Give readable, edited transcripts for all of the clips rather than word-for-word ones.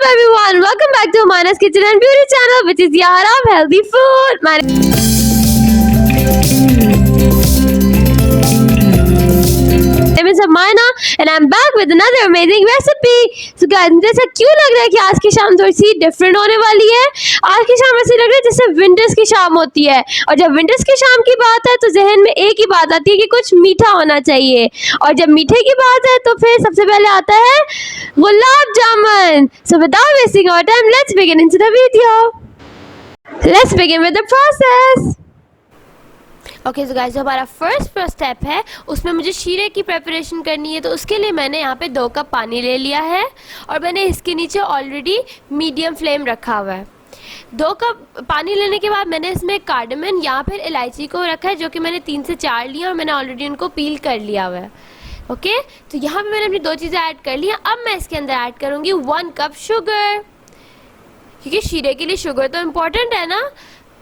everyone, welcome back to Mana's Kitchen and Beauty channel, which is Yara of Healthy Food. My name is Amana and I'm back with another amazing recipe. So guys, मुझे ऐसा क्यों लग रहा है कि आज की शाम थोड़ी सी डिफरेंट होने वाली है। आज की शाम ऐसे लग रहा है जैसे विंटर्स की शाम होती है, और जब विंटर्स की शाम की बात है तो जहन में एक ही बात आती है कि कुछ मीठा होना चाहिए, और जब मीठे की बात है तो फिर सबसे पहले आता है gulab jamun. So without wasting our time, let's begin into the video. Let's begin with the process. Okay so guys, जो हमारा फर्स्ट स्टेप है उसमें मुझे शीरे की प्रिपरेशन करनी है। तो उसके लिए मैंने यहाँ पे 2 कप पानी ले लिया है और मैंने इसके नीचे ऑलरेडी मीडियम फ्लेम रखा हुआ है। 2 कप पानी लेने के बाद मैंने इसमें कार्डमन या फिर इलायची को रखा है, जो कि मैंने 3 से 4 लिया और मैंने ऑलरेडी उनको पील कर लिया हुआ है। ओके, तो यहाँ पे मैंने अपनी 2 चीज़ें ऐड कर ली हैं। अब मैं इसके अंदर ऐड करूँगी 1 कप शुगर, क्योंकि शीरे के लिए शुगर तो इम्पॉर्टेंट है ना।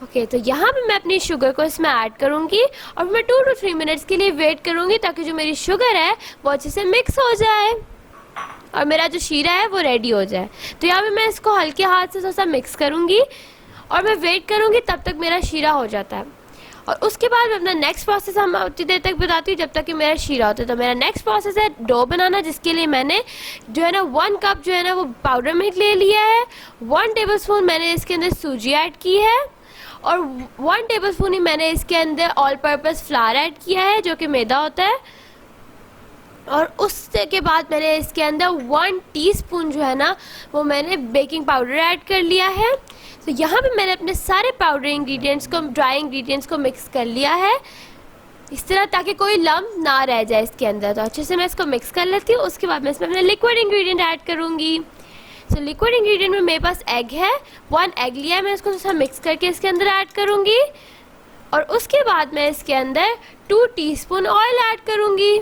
ओके, तो यहाँ पे मैं अपनी शुगर को इसमें ऐड करूँगी और मैं 2 to 3 मिनट्स के लिए वेट करूँगी ताकि जो मेरी शुगर है वो अच्छे से मिक्स हो जाए और मेरा जो शीरा है वो रेडी हो जाए। तो यहाँ पे मैं इसको हल्के हाथ से थोड़ा सा मिक्स करूँगी और मैं वेट करूँगी तब तक मेरा शीरा हो जाता है। और उसके बाद मैं अपना नेक्स्ट प्रोसेस हम उतनी देर तक बताती हूँ जब तक कि मेरा शीरा होता है। तो मेरा नेक्स्ट प्रोसेस है डो बनाना, जिसके लिए मैंने जो है ना 1 कप जो है ना वो पाउडर मिल्क ले लिया है। 1 टेबलस्पून मैंने इसके अंदर सूजी ऐड की है और 1 टेबलस्पून ही मैंने इसके अंदर ऑल पर्पस फ्लावर ऐड किया है, जो कि मैदा होता है। और उसके बाद मैंने इसके अंदर 1 टीस्पून जो है ना वो मैंने बेकिंग पाउडर ऐड कर लिया है। तो यहाँ पे मैंने अपने सारे पाउडर इंग्रेडिएंट्स को, ड्राई इंग्रेडिएंट्स को मिक्स कर लिया है इस तरह, ताकि कोई लम्ब ना रह जाए इसके अंदर। तो अच्छे से मैं इसको मिक्स कर लेती हूँ। उसके बाद मैं इसमें अपने लिक्विड इंग्रेडिएंट ऐड करूँगी। तो लिक्विड इंग्रेडिएंट में मेरे पास एग है, 1 एग लिया है, मैं इसको थोड़ा मिक्स करके इसके अंदर ऐड करूँगी। और उसके बाद मैं इसके अंदर 2 टीस्पून ऑयल ऐड करूँगी।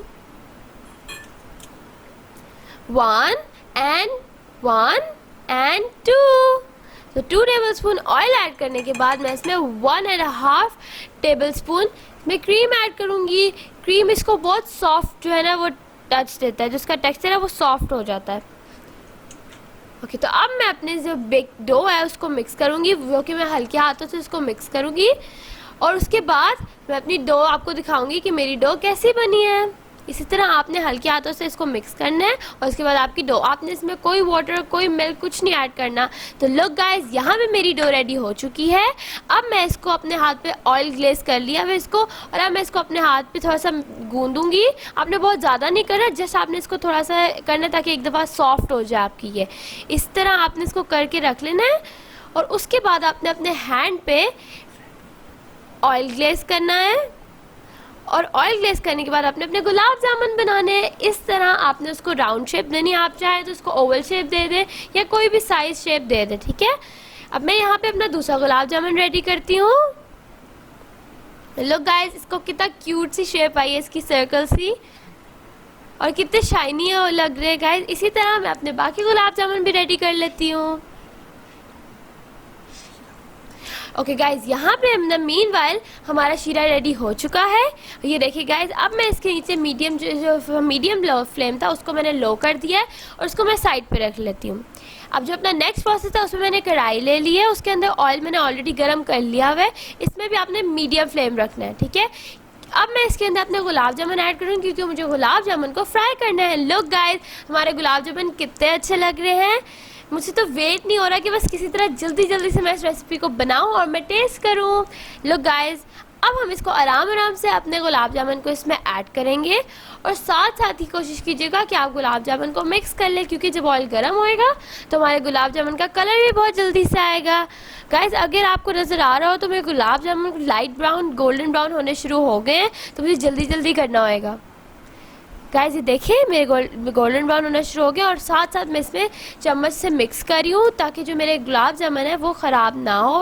1 and 2। तो 2 टेबलस्पून ऑयल ऐड करने के बाद मैं इसमें 1.5 टेबलस्पून में क्रीम ऐड करूँगी। क्रीम इसको बहुत सॉफ्ट जो है ना वो टच देता है, जिसका टेक्सचर है वो सॉफ्ट हो जाता है। ओके, तो अब मैं अपने जो बेक डो है उसको मिक्स करूँगी, वो कि मैं हल्के हाथों से इसको मिक्स करूँगी। और उसके बाद मैं अपनी डो आपको दिखाऊंगी कि मेरी डो कैसी बनी है। इसी तरह आपने हल्के हाथों से इसको मिक्स करना है और उसके बाद आपकी डो, आपने इसमें कोई वाटर कोई मिल्क कुछ नहीं ऐड करना। तो लुक गाइस, यहाँ पे मेरी डो रेडी हो चुकी है। अब मैं इसको अपने हाथ पे ऑयल ग्लेज कर लिया है इसको, और अब मैं इसको अपने हाथ पे थोड़ा सा गूंदूंगी। आपने बहुत ज़्यादा नहीं करना, जस्ट आपने इसको थोड़ा सा करना है ताकि एक दफ़ा सॉफ्ट हो जाए आपकी ये। इस तरह आपने इसको करके रख लेना है और उसके बाद आपने अपने हैंड पे ऑयल ग्लेज करना है। और ऑयल ग्लेज करने के बाद आपने अपने गुलाब जामुन बनाने हैं। इस तरह आपने उसको राउंड शेप देनी है, आप चाहे तो उसको ओवल शेप दे दें या कोई भी साइज शेप दे दें, ठीक है। अब मैं यहाँ पे अपना दूसरा गुलाब जामुन रेडी करती हूँ। लुक गाइस, इसको कितना क्यूट सी शेप आई है इसकी, सर्कल सी, और कितने शाइनी है लग रहे हैं गाइस। इसी तरह मैं अपने बाकी गुलाब जामुन भी रेडी कर लेती हूँ। ओके गाइज, यहाँ पे हमने मीनवाइल हमारा शीरा रेडी हो चुका है। ये देखिए गाइज, अब मैं इसके नीचे मीडियम लो फ्लेम था उसको मैंने लो कर दिया है और उसको मैं साइड पे रख लेती हूँ। अब जो अपना नेक्स्ट प्रोसेस था उसमें मैंने कढ़ाई ले ली है, उसके अंदर ऑयल मैंने ऑलरेडी गर्म कर लिया हुआ है। इसमें भी आपने मीडियम फ्लेम रखना है, ठीक है। अब मैं इसके अंदर अपने गुलाब जामुन ऐड करूँगी, क्योंकि मुझे गुलाब जामुन को फ्राई करना है। लुक गाइज, हमारे गुलाब जामुन कितने अच्छे लग रहे हैं। मुझे तो वेट नहीं हो रहा कि बस किसी तरह जल्दी जल्दी से मैं इस रेसिपी को बनाऊं और मैं टेस्ट करूं। लुक गाइस, अब हम इसको आराम से अपने गुलाब जामुन को इसमें ऐड करेंगे और साथ ही कोशिश कीजिएगा कि आप गुलाब जामुन को मिक्स कर लें, क्योंकि जब ऑयल गर्म होएगा तो हमारे गुलाब जामुन का कलर भी बहुत जल्दी से आएगा। गाइस, अगर आपको नज़र आ रहा हो तो मेरे gulab jamun light brown golden brown होने शुरू हो गए हैं, तो मुझे जल्दी जल्दी करना होएगा। गाइस, ये देखिए मेरे गोल्डन ब्राउन होना शुरू हो गया और साथ साथ मैं इसमें चम्मच से मिक्स कर रही हूँ ताकि जो मेरे गुलाब जामुन है वो ख़राब ना हो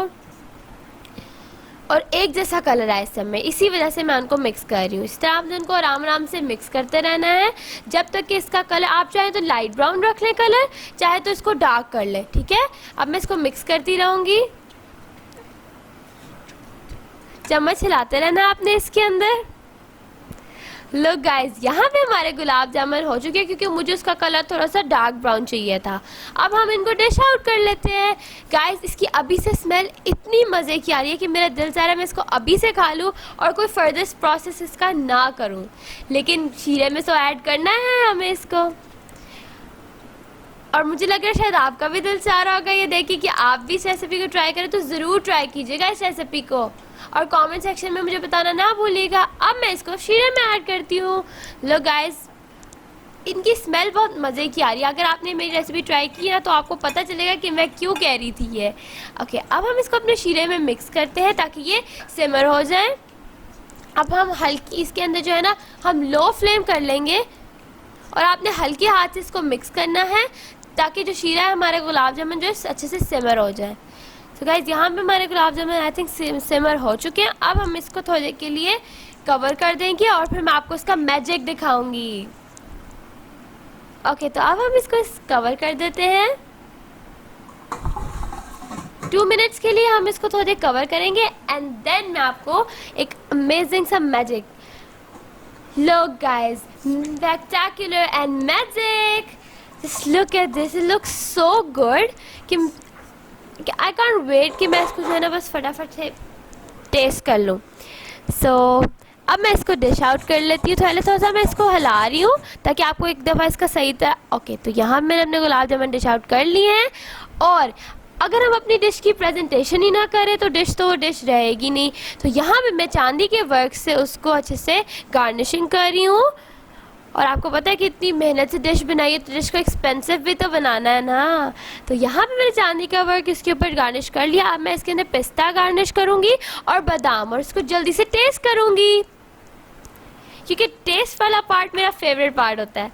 और एक जैसा कलर आए समय। इसी वजह से मैं उनको मिक्स कर रही हूँ। इस तरह आपने उनको आराम से मिक्स करते रहना है जब तक कि इसका कलर, आप चाहे तो लाइट ब्राउन रख लें कलर, चाहे तो इसको डार्क कर लें, ठीक है। अब मैं इसको मिक्स करती रहूँगी, चम्मच हिलाते रहना आपने इसके अंदर। लुक गाइस, यहाँ पे हमारे गुलाब जामुन हो चुके हैं क्योंकि मुझे उसका कलर थोड़ा सा डार्क ब्राउन चाहिए था। अब हम इनको डिश आउट कर लेते हैं। गाइस, इसकी अभी से स्मेल इतनी मज़े की आ रही है कि मेरा दिल चाह रहा है मैं इसको अभी से खा लूँ और कोई फर्दर प्रोसेस इसका ना करूँ, लेकिन शीरे में तो ऐड करना है हमें इसको। और मुझे लग रहा है शायद आपका भी दिल चाह रहा होगा ये देखिए कि आप भी इस रेसिपी को ट्राई करें, तो ज़रूर ट्राई कीजिएगा इस रेसिपी को और कमेंट सेक्शन में मुझे बताना ना भूलिएगा। अब मैं इसको शीरे में ऐड करती हूँ। लो गाइस, इनकी स्मेल बहुत मज़े की आ रही है। अगर आपने मेरी रेसिपी ट्राई की ना तो आपको पता चलेगा कि मैं क्यों कह रही थी ये। ओके, अब हम इसको अपने शीरे में मिक्स करते हैं ताकि ये सिमर हो जाए। अब हम हल्की इसके अंदर जो है ना हम लो फ्लेम कर लेंगे और आपने हल्के हाथ से इसको मिक्स करना है ताकि जो शीरा है हमारे गुलाब जामुन जो है अच्छे से सिमर हो जाए। तो गाइस, यहाँ पे हमारे गुलाब जामुन आई थिंक सिमर हो चुके हैं। अब हम इसको थोड़ी देर के लिए कवर कर देंगे और फिर मैं आपको इसका मैजिक दिखाऊंगी। ओके, तो अब हम इसको कवर कर देते हैं। 2 मिनट्स के लिए हम इसको थोड़ी देर कवर करेंगे एंड देन मैं आपको एक अमेजिंग सा magic, look guys, spectacular and magic, just look at this, it looks so good कि I can't wait कि मैं इसको जो है ना बस फटाफट से टेस्ट कर लूँ। सो अब मैं इसको डिश आउट कर लेती हूँ। पहले थोड़ा सा मैं इसको हिला रही हूँ ताकि आपको एक दफ़ा इसका सही तरह। ओके, तो यहाँ मैंने अपने गुलाब जामुन डिश आउट कर लिए हैं और अगर हम अपनी डिश की प्रेजेंटेशन ही ना करें तो वो डिश रहेगी नहीं। तो यहाँ पे मैं चांदी के वर्क से उसको अच्छे से गार्निशिंग कर रही हूँ और आपको पता है कि इतनी मेहनत से डिश बनाई है तो डिश को एक्सपेंसिव भी तो बनाना है ना। तो यहाँ पे मैंने चांदी का वर्क इसके ऊपर गार्निश कर लिया। अब मैं इसके अंदर पिस्ता गार्निश करूँगी और बादाम, और इसको जल्दी से टेस्ट करूँगी क्योंकि टेस्ट वाला पार्ट मेरा फेवरेट पार्ट होता है।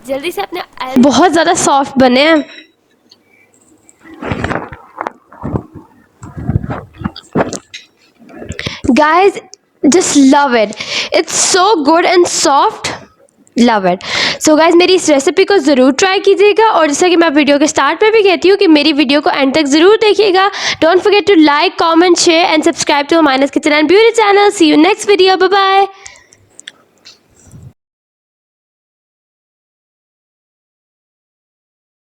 जल्दी से अपने बहुत ज़्यादा सॉफ्ट बने हैं। Guys, just love it. It's so good and soft. Love it. So guys, मेरी इस रेसिपी को ज़रूर ट्राई कीजिएगा और जैसा कि मैं वीडियो के स्टार्ट पे भी कहती हूँ कि मेरी वीडियो को एंड तक ज़रूर देखिएगा। Don't forget to like, comment, share and subscribe to Humayna's Kitchen and Beauty channel. See you next video. Bye bye.